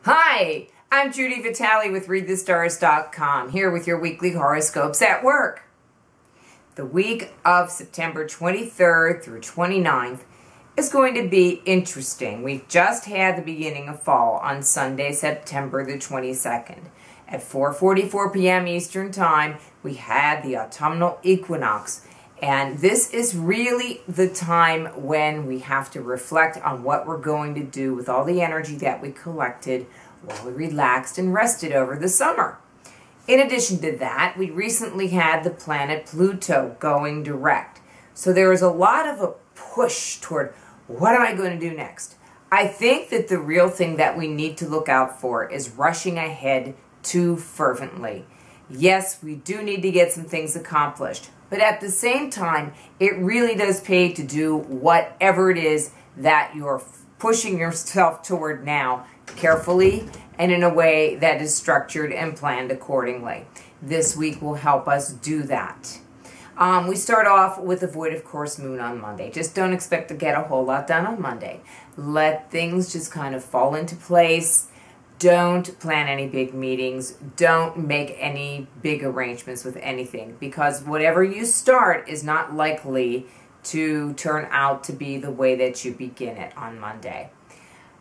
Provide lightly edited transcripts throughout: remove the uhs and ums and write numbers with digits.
Hi, I'm Judi Vitale with ReadTheStars.com, here with your weekly horoscopes at work. The week of September 23rd through 29th is going to be interesting. We've just had the beginning of fall on Sunday, September the 22nd. At 4:44 p.m. Eastern Time, we had the autumnal equinox. And this is really the time when we have to reflect on what we're going to do with all the energy that we collected while we relaxed and rested over the summer. In addition to that, we recently had the planet Pluto going direct. So there is a lot of a push toward what am I going to do next? I think that the real thing that we need to look out for is rushing ahead too fervently. Yes, we do need to get some things accomplished. But at the same time, it really does pay to do whatever it is that you're pushing yourself toward now carefully and in a way that is structured and planned accordingly. This week will help us do that. We start off with the void of course moon on Monday. Just don't expect to get a whole lot done on Monday. Let things just kind of fall into place. Don't plan any big meetings. Don't make any big arrangements with anything, because whatever you start is not likely to turn out to be the way that you begin it on Monday.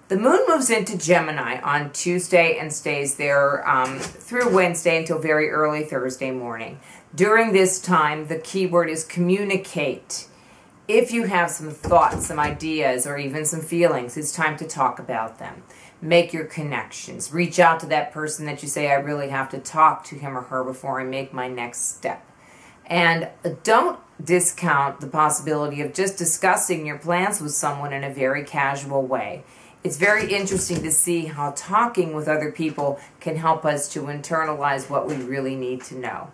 The moon moves into Gemini on Tuesday and stays there through Wednesday until very early Thursday morning. During this time, the key word is communicate. If you have some thoughts, some ideas, or even some feelings, it's time to talk about them. Make your connections. Reach out to that person that you say, I really have to talk to him or her before I make my next step. And don't discount the possibility of just discussing your plans with someone in a very casual way. It's very interesting to see how talking with other people can help us to internalize what we really need to know.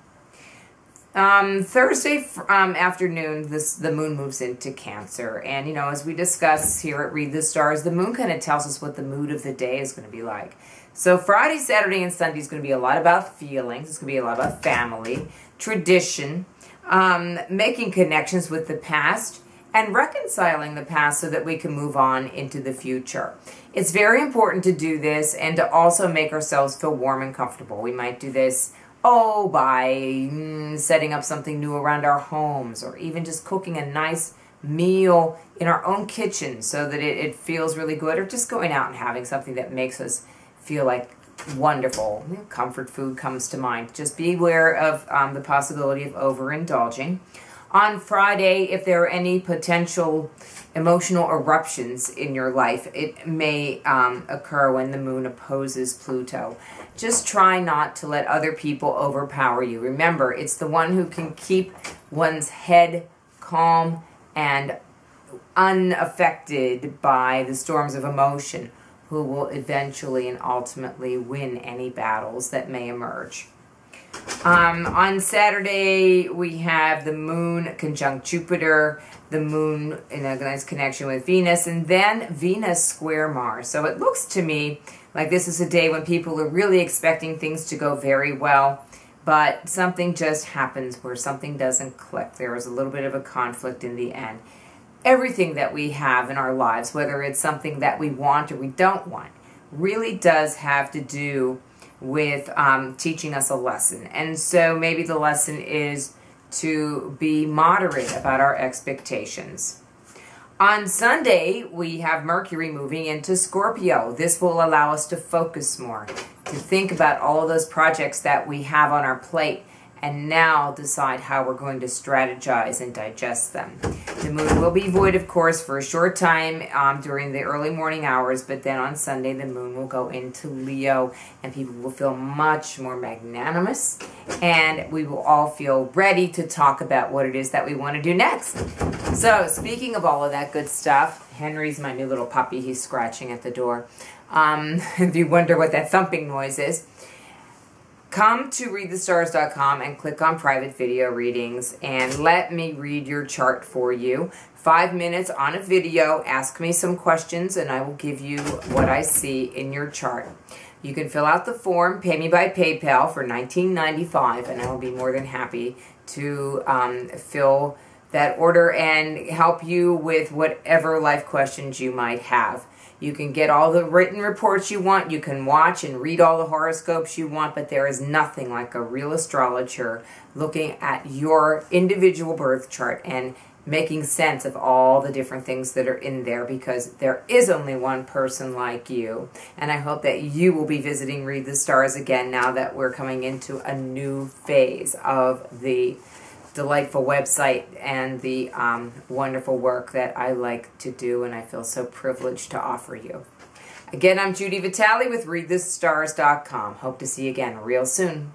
Thursday afternoon, the moon moves into Cancer. And, you know, as we discuss here at Read the Stars, the moon kind of tells us what the mood of the day is going to be like. So Friday, Saturday, and Sunday is going to be a lot about feelings. It's going to be a lot about family, tradition, making connections with the past, and reconciling the past so that we can move on into the future. It's very important to do this and to also make ourselves feel warm and comfortable. We might do this by setting up something new around our homes, or even just cooking a nice meal in our own kitchen so that it feels really good, or just going out and having something that makes us feel like wonderful. Comfort food comes to mind. Just be aware of the possibility of overindulging. On Friday, if there are any potential emotional eruptions in your life, it may occur when the moon opposes Pluto. Just try not to let other people overpower you. Remember, it's the one who can keep one's head calm and unaffected by the storms of emotion who will eventually and ultimately win any battles that may emerge. On Saturday, we have the moon conjunct Jupiter, the moon in a nice connection with Venus, and then Venus square Mars. So it looks to me like this is a day when people are really expecting things to go very well, but something just happens where something doesn't click. There is a little bit of a conflict in the end. Everything that we have in our lives, whether it's something that we want or we don't want, really does have to do with teaching us a lesson. And so maybe the lesson is to be moderate about our expectations. On Sunday, we have Mercury moving into Scorpio. This will allow us to focus more, to think about all of those projects that we have on our plate, and now decide how we're going to strategize and digest them. The moon will be void, of course, for a short time during the early morning hours, but then on Sunday the moon will go into Leo, and people will feel much more magnanimous, and we will all feel ready to talk about what it is that we want to do next. So, speaking of all of that good stuff, Henry's my new little puppy. He's scratching at the door. If you wonder what that thumping noise is, come to readthestars.com and click on private video readings and let me read your chart for you. 5 minutes on a video. Ask me some questions and I will give you what I see in your chart. You can fill out the form, pay me by PayPal for $19.95, and I will be more than happy to fill that order and help you with whatever life questions you might have. You can get all the written reports you want. You can watch and read all the horoscopes you want, but there is nothing like a real astrologer looking at your individual birth chart and making sense of all the different things that are in there, because there is only one person like you. And I hope that you will be visiting Read the Stars again now that we're coming into a new phase of the delightful website and the wonderful work that I like to do, and I feel so privileged to offer you. Again, I'm Judi Vitale with ReadTheStars.com. Hope to see you again real soon.